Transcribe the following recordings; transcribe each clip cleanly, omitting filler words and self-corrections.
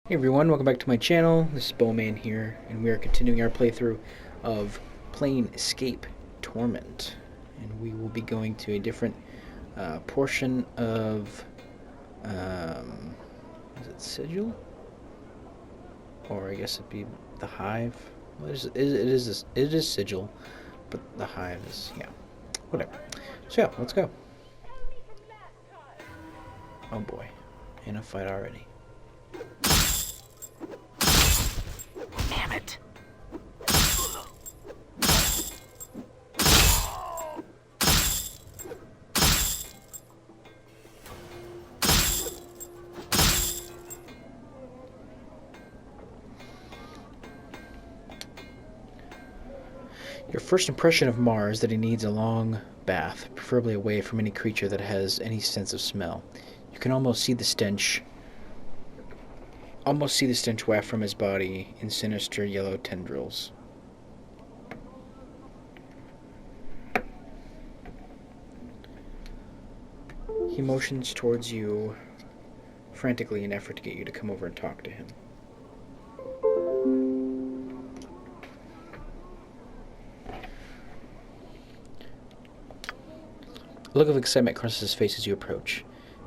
Hey everyone, welcome back to my channel. This is Bowman here, and we are continuing our playthrough of Planescape Torment. And we will be going to a different portion of, is it Sigil? Or I guess it'd be the Hive. Well, it is Sigil, but the Hive is, yeah, whatever. So yeah, let's go. Oh boy, in a fight already. Damn it! Your first impression of Mars is that he needs a long bath, preferably away from any creature that has any sense of smell. You can almost see the stench waft from his body in sinister yellow tendrils. He motions towards you frantically in an effort to get you to come over and talk to him. A look of excitement crosses his face as you approach.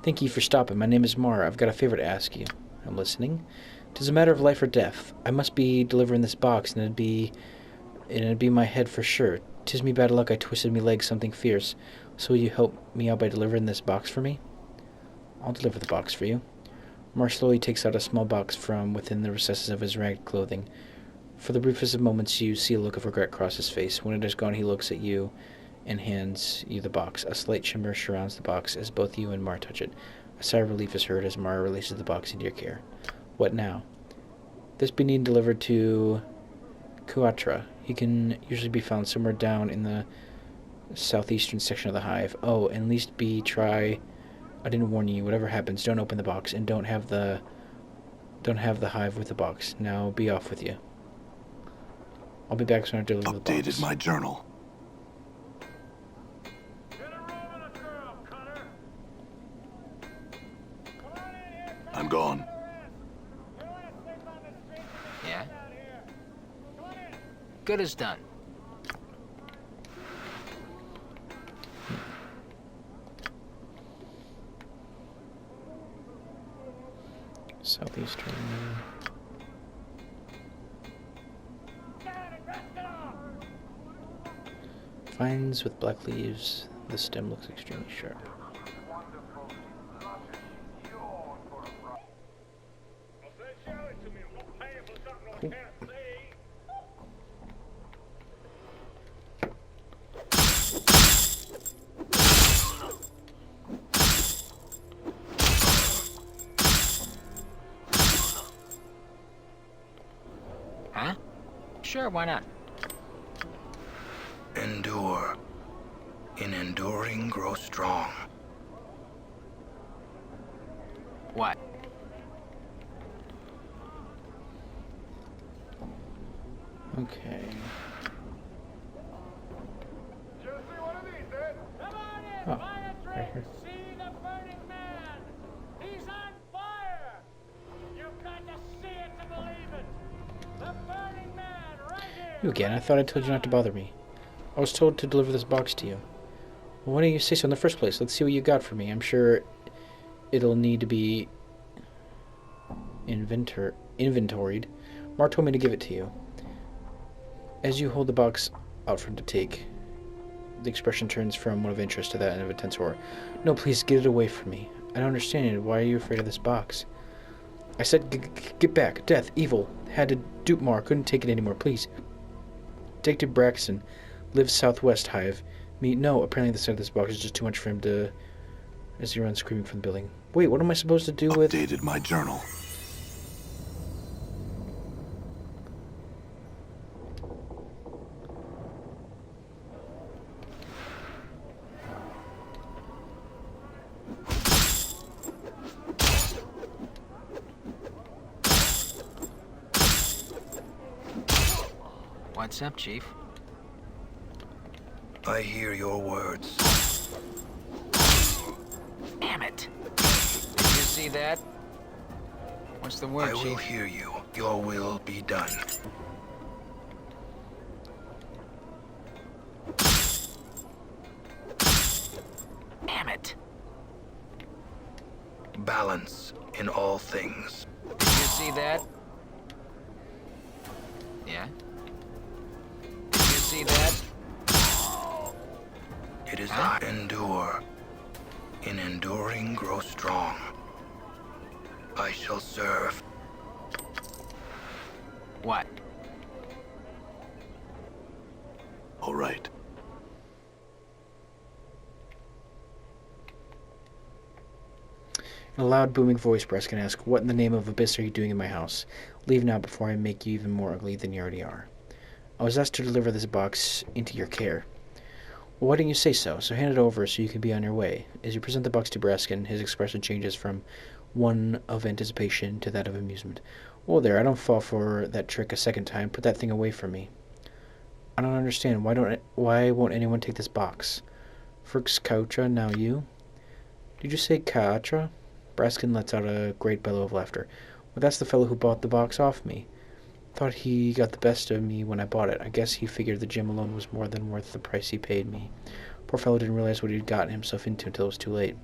Thank you for stopping. My name is Mara. I've got a favor to ask you. I'm listening. 'Tis a matter of life or death. I must be delivering this box, and it'd be my head for sure. 'Tis me bad luck I twisted me leg something fierce. So will you help me out by delivering this box for me? I'll deliver the box for you. Mara slowly takes out a small box from within the recesses of his ragged clothing. For the briefest of moments you see a look of regret cross his face. When it is gone, he looks at you and hands you the box. A slight shimmer surrounds the box as both you and Mara touch it. A sigh of relief is heard as Mara releases the box into your care. What now? This be needed delivered to Kuatra. He can usually be found somewhere down in the southeastern section of the hive. Oh, and least be try. I didn't warn you. Whatever happens, don't open the box and don't have the hive with the box. Now be off with you. I'll be back soon to deliver the box. Updated my journal. I'm gone. Yeah? Good as done. Southeastern. Vines with black leaves. The stem looks extremely sharp. Cool. Huh? Sure, why not? Endure. In enduring, grow strong. What? Okay. Oh, right here. See the burning man! He's on fire! You've got to see it to believe it! The burning man right here! You again? I thought I told you not to bother me. I was told to deliver this box to you. Well, why didn't you say so in the first place? Let's see what you got for me. I'm sure it'll need to be inventoried. Mark told me to give it to you. As you hold the box out for him to take, the expression turns from one of interest to that of intense horror. No, please, get it away from me. I don't understand it. Why are you afraid of this box? I said, get back. Death, evil. Had to dupe more. Couldn't take it anymore. Please. Detective Braxton lives southwest hive. Me, no. Apparently the side of this box is just too much for him to... As he runs screaming from the building. Wait, what am I supposed to do with... Updated my journal. What's up, Chief? I hear your words. Damn it! Did you see that? What's the word, I will Chief? hear you. Your will be done. Damn it. Balance in all things. Did you see that? Yeah? Did you see that? It is Huh? I endure. In enduring, grow strong. I shall serve. What? All right. In a loud, booming voice, Breskin asked, "What in the name of Abyss are you doing in my house? Leave now before I make you even more ugly than you already are." "I was asked to deliver this box into your care." "Well, why didn't you say so? So hand it over so you can be on your way." As you present the box to Braskin, his expression changes from one of anticipation to that of amusement. "Whoa there, I don't fall for that trick a second time. Put that thing away from me." "I don't understand. Why won't anyone take this box?" "Frix Kautra, now you." "Did you say Kaatra?" Braskin lets out a great bellow of laughter. "Well, that's the fellow who bought the box off me. Thought he got the best of me when I bought it. I guess he figured the gem alone was more than worth the price he paid me. Poor fellow didn't realize what he'd gotten himself into until it was too late."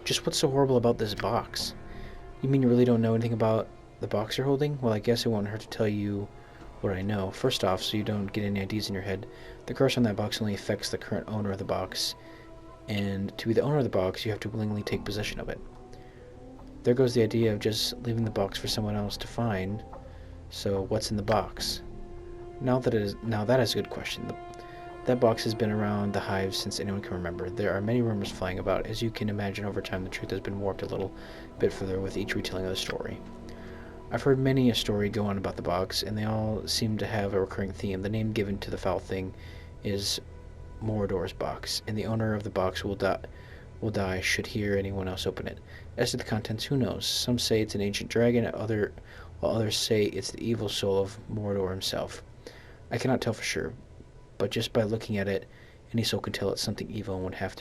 "Just what's so horrible about this box?" "You mean you really don't know anything about the box you're holding? Well, I guess it won't hurt to tell you what I know. First off, so you don't get any ideas in your head, the curse on that box only affects the current owner of the box, and to be the owner of the box, you have to willingly take possession of it. There goes the idea of just leaving the box for someone else to find. So, what's in the box?" Now that is a good question. That box has been around the hive since anyone can remember. There are many rumors flying about. As you can imagine, over time the truth has been warped a little bit further with each retelling of the story. I've heard many a story go on about the box, and they all seem to have a recurring theme. The name given to the foul thing is Mordor's box, and the owner of the box will die should hear anyone else open it. As to the contents, who knows? Some say it's an ancient dragon, while others say it's the evil soul of Mordor himself. I cannot tell for sure, but just by looking at it, any soul can tell it's something evil and one would have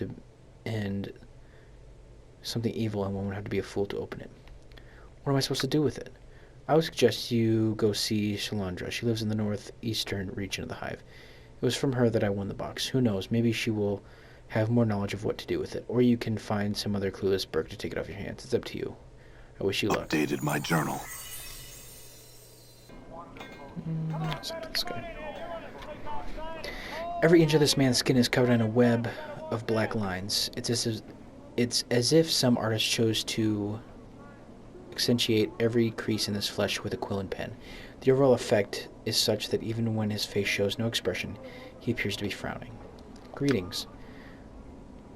to be a fool to open it. What am I supposed to do with it? I would suggest you go see Shalandra. She lives in the northeastern region of the hive. It was from her that I won the box. Who knows, maybe she will have more knowledge of what to do with it, or you can find some other clueless Burke to take it off your hands. It's up to you. I wish you luck. Updated my journal. This guy. Every inch of this man's skin is covered in a web of black lines. It's as if some artist chose to accentuate every crease in his flesh with a quill and pen. The overall effect is such that even when his face shows no expression, he appears to be frowning. "Greetings.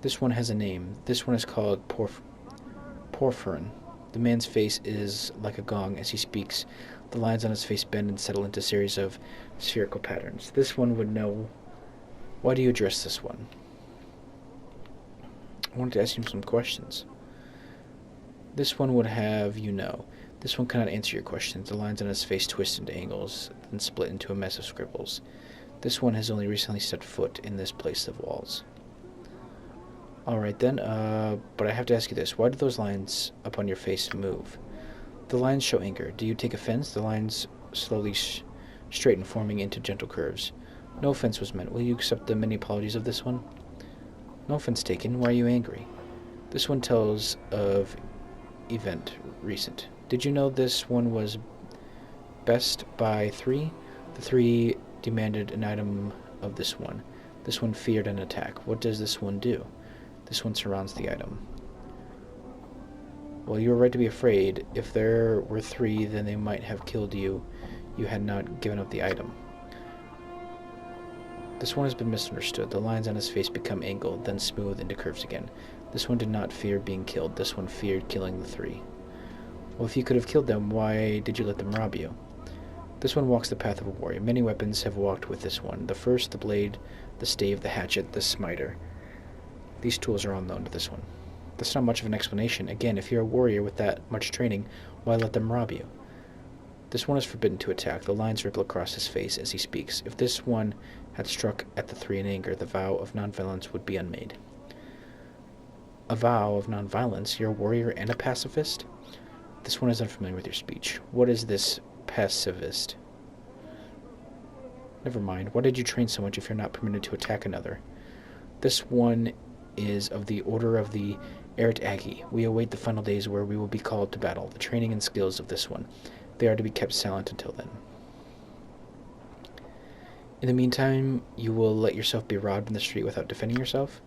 This one has a name. This one is called Porphyrin." The man's face is like a gong as he speaks. The lines on his face bend and settle into a series of spherical patterns. This one would know. Why do you address this one? I wanted to ask him some questions. This one would have you know. This one cannot answer your questions. The lines on his face twist into angles, then split into a mess of scribbles. This one has only recently set foot in this place of walls. Alright then, but I have to ask you this. Why do those lines upon your face move? The lines show anger. Do you take offense? The lines slowly straighten, forming into gentle curves. No offense was meant. Will you accept the many apologies of this one? No offense taken. Why are you angry? This one tells of event recent. Did you know this one was best by 3? The 3 demanded an item of this one. This one feared an attack. What does this one do? This one surrounds the item. Well, you were right to be afraid. If there were 3, then they might have killed you. You had not given up the item. This one has been misunderstood. The lines on his face become angled, then smooth into curves again. This one did not fear being killed. This one feared killing the 3. Well, if you could have killed them, why did you let them rob you? This one walks the path of a warrior. Many weapons have walked with this one. The first, the blade, the stave, the hatchet, the smiter. These tools are all known to this one. That's not much of an explanation. Again, if you're a warrior with that much training, why let them rob you? This one is forbidden to attack. The lines ripple across his face as he speaks. If this one had struck at the 3 in anger, the vow of nonviolence would be unmade. A vow of nonviolence? You're a warrior and a pacifist? This one is unfamiliar with your speech. What is this pacifist? Never mind. Why did you train so much if you're not permitted to attack another? This one is of the Order of the Eret Agi. We await the final days where we will be called to battle. The training and skills of this one. They are to be kept silent until then. In the meantime, you will let yourself be robbed in the street without defending yourself?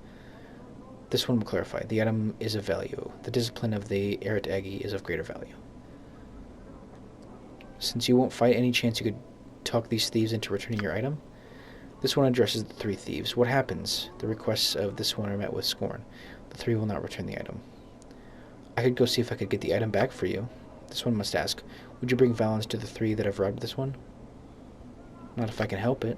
This one will clarify. The item is of value. The discipline of the Eret Agi is of greater value. Since you won't fight, any chance you could talk these thieves into returning your item? This one addresses the 3 thieves. What happens? The requests of this one are met with scorn. The 3 will not return the item. I could go see if I could get the item back for you. This one must ask, would you bring violence to the 3 that have robbed this one? Not if I can help it.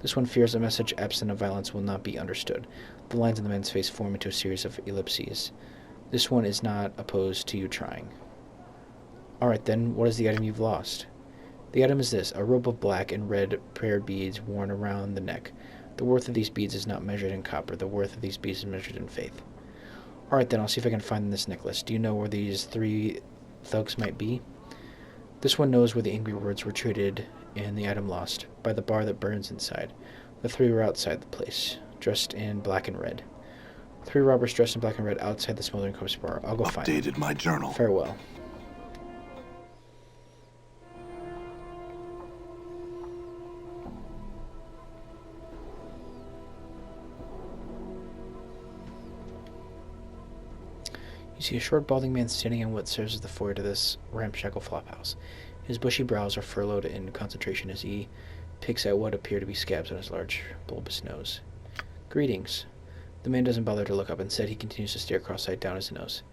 This one fears a message absent of violence will not be understood. The lines on the man's face form into a series of ellipses. This one is not opposed to you trying. Alright then, what is the item you've lost? The item is this, a rope of black and red prayer beads worn around the neck. The worth of these beads is not measured in copper. The worth of these beads is measured in faith. Alright then, I'll see if I can find this necklace. Do you know where these 3 thugs might be? This one knows where the angry words were traded and the item lost, by the bar that burns inside. The 3 were outside the place, dressed in black and red. 3 robbers dressed in black and red outside the smoldering corpse bar. I'll go find them. Updated my journal. Farewell. You see a short, balding man standing in what serves as the foyer to this ramshackle flophouse. His bushy brows are furrowed in concentration as he picks at what appear to be scabs on his large, bulbous nose. Greetings. The man doesn't bother to look up. Instead, he continues to stare cross-eyed down his nose.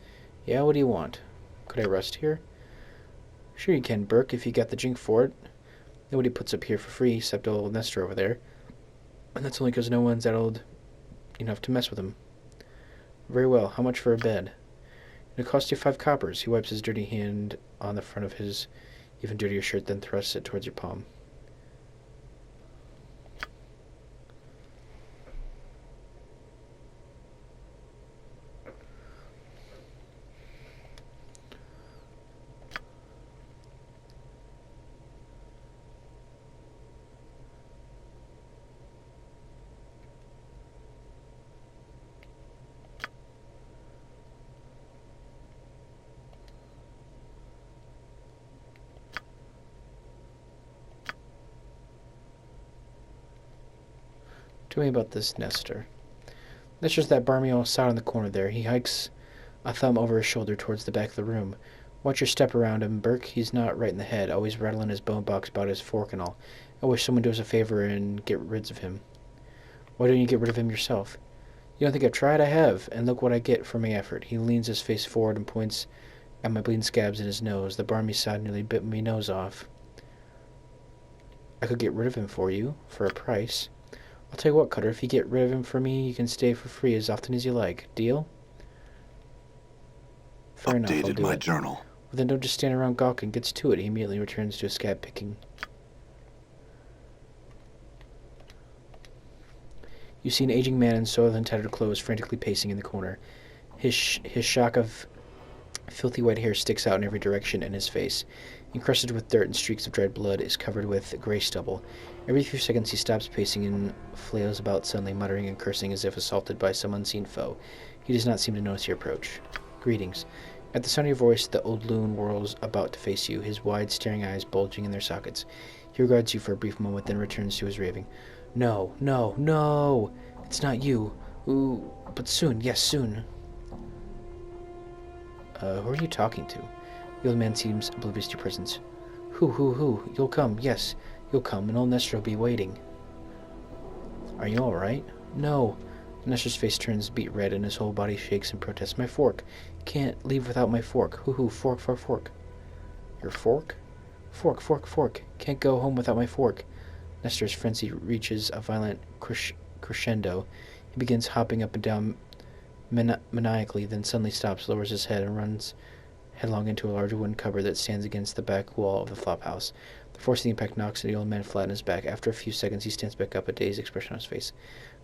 Yeah, what do you want? Could I rest here? Sure you can, Burke, if you got the jink for it. Nobody puts up here for free, except old Nestor over there. And that's only because no one's that old enough to mess with him. Very well. How much for a bed? It'll cost you 5 coppers. He wipes his dirty hand on the front of his even dirtier shirt, then thrusts it towards your palm. Tell me about this Nestor. Nestor's that barmy old sot in the corner there. He hikes a thumb over his shoulder towards the back of the room. Watch your step around him, Burke. He's not right in the head, always rattling his bone box about his fork and all. I wish someone do us a favor and get rid of him. Why don't you get rid of him yourself? You don't think I've tried? I have, and look what I get for my effort. He leans his face forward and points at my bleeding scabs in his nose. The barmy sod nearly bit me nose off. I could get rid of him for you, for a price. I'll tell you what, Cutter, if you get rid of him for me, you can stay for free as often as you like. Deal? Fair enough, I'll do Updated my it. journal. Well, then don't just stand around gawking. Gets to it. He immediately returns to his scab picking. You see an aging man in soiled and tattered clothes frantically pacing in the corner. His shock of filthy white hair sticks out in every direction, and his face, encrusted with dirt and streaks of dried blood, is covered with gray stubble. Every few seconds he stops pacing and flails about suddenly, muttering and cursing as if assaulted by some unseen foe. He does not seem to notice your approach. Greetings. At the sound of your voice, the old loon whirls about to face you, his wide, staring eyes bulging in their sockets. He regards you for a brief moment, then returns to his raving. No, no, no! It's not you. Ooh, but soon, yes, soon. Who are you talking to? The old man seems oblivious to your presence. Who? You'll come, yes, you'll come, and old Nestor will be waiting. Are you all right? No. Nestor's face turns beet red, and his whole body shakes in protest. My fork. Can't leave without my fork. Fork. Your fork? Fork. Can't go home without my fork. Nestor's frenzy reaches a violent crescendo. He begins hopping up and down maniacally, then suddenly stops, lowers his head, and runs headlong into a large wooden cupboard that stands against the back wall of the flophouse. The force of the impact knocks the old man flat on his back. After a few seconds, he stands back up, a dazed expression on his face.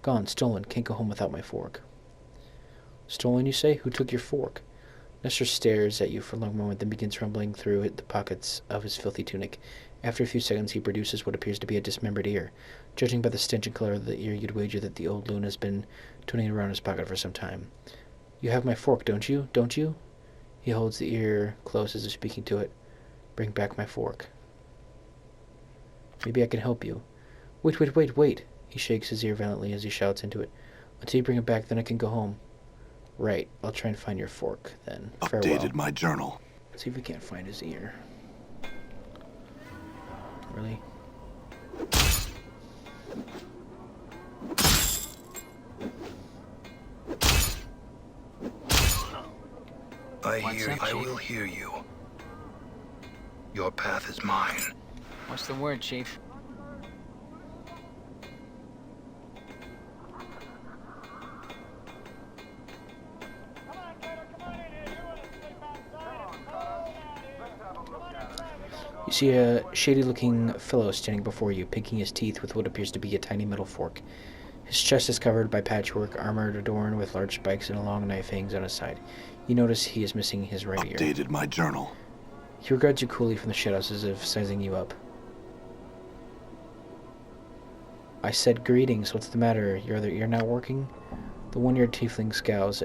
Gone, stolen, can't go home without my fork. Stolen, you say? Who took your fork? Nestor stares at you for a long moment, then begins rumbling through the pockets of his filthy tunic. After a few seconds, he produces what appears to be a dismembered ear. Judging by the stench and color of the ear, you'd wager that the old loon has been tuning it around his pocket for some time. You have my fork, don't you? Don't you? He holds the ear close as if speaking to it. Bring back my fork. Maybe I can help you. Wait, wait, wait, wait! He shakes his ear violently as he shouts into it. Until you bring it back, then I can go home. Right, I'll try and find your fork, then. Farewell. Updated my journal. Let's see if we can't find his ear. Really? I will hear you. Your path is mine. What's the word, Chief? Come on, Gator, come on in here. You want to sleep outside? It's cold out here. Come on inside. We gotta go. You see a shady-looking fellow standing before you, picking his teeth with what appears to be a tiny metal fork. His chest is covered by patchwork armor adorned with large spikes and a long knife hangs on his side. You notice he is missing his right ear. Updated my journal. He regards you coolly from the shadows as if sizing you up. I said greetings, what's the matter? Your other ear not working? The one-eared tiefling scowls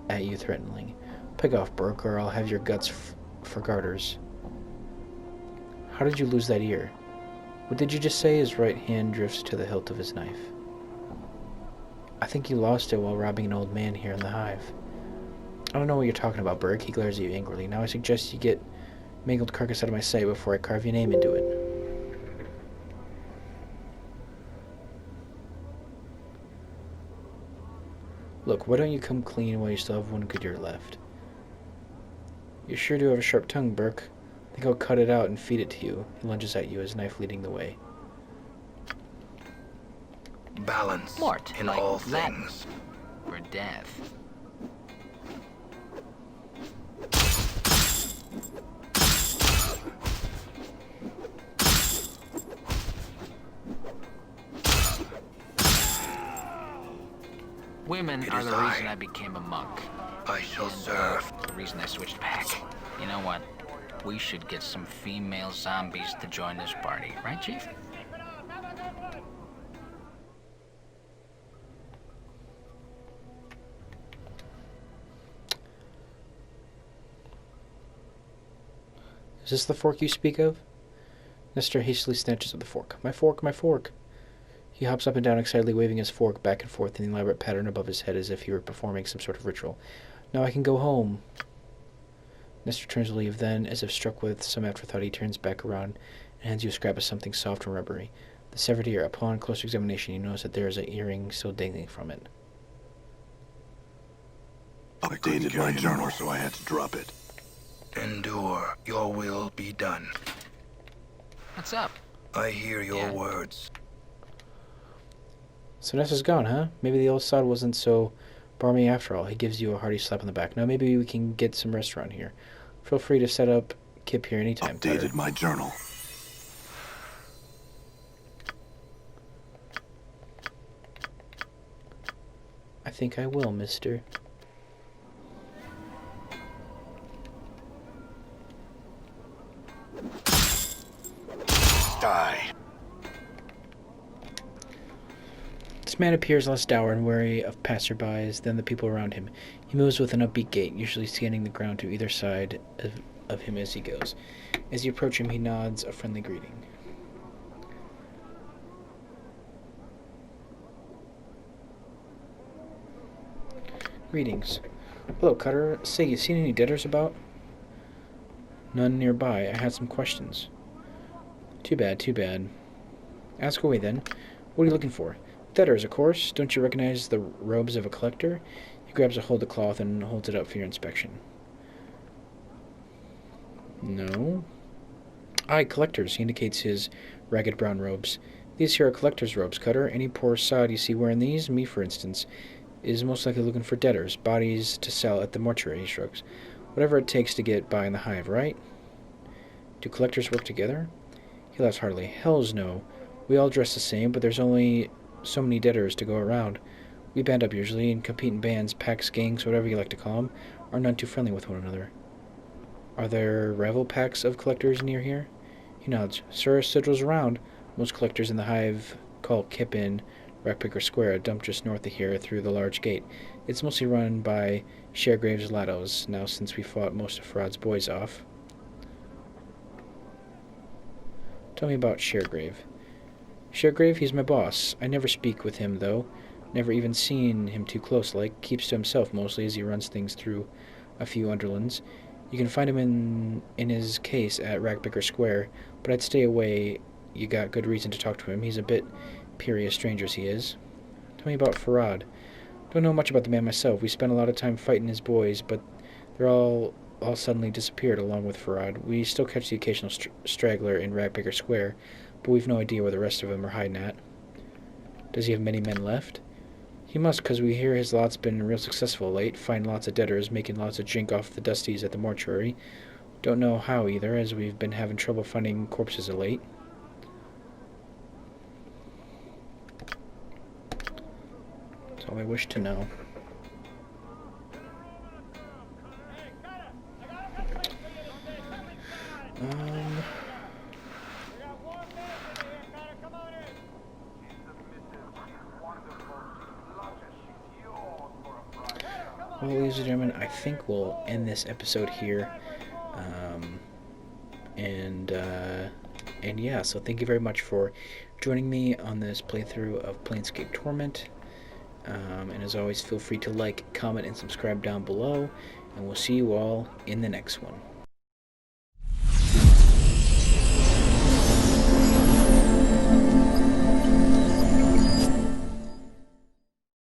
at you threateningly. Pick off, Burke, or I'll have your guts for garters. How did you lose that ear? What did you just say? His right hand drifts to the hilt of his knife. I think you lost it while robbing an old man here in the hive. I don't know what you're talking about, Burke. He glares at you angrily. Now I suggest you get mangled carcass out of my sight before I carve your name into it. Look, why don't you come clean while you still have one good ear left? You sure do have a sharp tongue, Burke. I think I'll cut it out and feed it to you. He lunges at you, his knife leading the way. Balance Mort, in like all Latin. things. For death. Women It are is the reason I. I became a monk. I shall And, serve. the reason I switched back. You know what? We should get some female zombies to join this party. Right, Chief? Sleep it off. Have a good one. Is this the fork you speak of? Nestor hastily snatches at the fork. My fork, my fork! He hops up and down excitedly, waving his fork back and forth in an elaborate pattern above his head as if he were performing some sort of ritual. Now I can go home. Nestor turns to leave, then, as if struck with some afterthought, he turns back around and hands you a scrap of something soft and rubbery. The severed ear. Upon closer examination, you notice that there is an earring still dangling from it. Updated my journal, so I had to drop it. Endure. Your will be done. What's up? I hear your Yeah. words. So Nestor's gone, huh? Maybe the old sod wasn't so barmy after all. He gives you a hearty slap on the back. Now maybe we can get some rest around here. Feel free to set up Kip here anytime. Updated Cutter. my journal. I think I will, mister. Die. This man appears less dour and wary of passerbys than the people around him. He moves with an upbeat gait, usually scanning the ground to either side of him as he goes. As you approach him, he nods a friendly greeting. Greetings. Hello, Cutter. Say, you seen any debtors about? None nearby. I had some questions. Too bad, too bad. Ask away, then. What are you looking for? Debtors, of course. Don't you recognize the robes of a collector? He grabs a hold of cloth and holds it up for your inspection. No. Aye, collectors. He indicates his ragged brown robes. These here are collector's robes, Cutter. Any poor sod you see wearing these, me for instance, is most likely looking for debtors, bodies to sell at the mortuary, he shrugs. Whatever it takes to get by in the hive, right? Do collectors work together? He laughs heartily. Hells no. We all dress the same, but there's only so many debtors to go around. We band up usually and compete in bands, packs, gangs, whatever you like to call them, are none too friendly with one another. Are there rival packs of collectors near here? He nods. Sir, sigils around. Most collectors in the hive call Kippin Rackpicker Square, a dump just north of here through the large gate. It's mostly run by Sharegrave's Lados, now since we fought most of Farad's boys off. Tell me about Sharegrave. Sharegrave, he's my boss. I never speak with him, though. Never even seen him too close like. Keeps to himself mostly as he runs things through a few underlings. You can find him in his case at Rackpicker Square, but I'd stay away. You got good reason to talk to him. He's a bit peary, a stranger as he is. Tell me about Farad. Don't know much about the man myself. We spent a lot of time fighting his boys, but they're all suddenly disappeared along with Farad. We still catch the occasional straggler in Rackpicker Square, but we've no idea where the rest of them are hiding at. Does he have many men left? He must, 'cause we hear his lot's been real successful late, find lots of debtors, making lots of drink off the dusties at the mortuary. Don't know how either, as we've been having trouble finding corpses of late. That's all I wish to know. Well, ladies and gentlemen, I think we'll end this episode here. And yeah, so thank you very much for joining me on this playthrough of Planescape Torment. And as always, feel free to like, comment, and subscribe down below. And we'll see you all in the next one.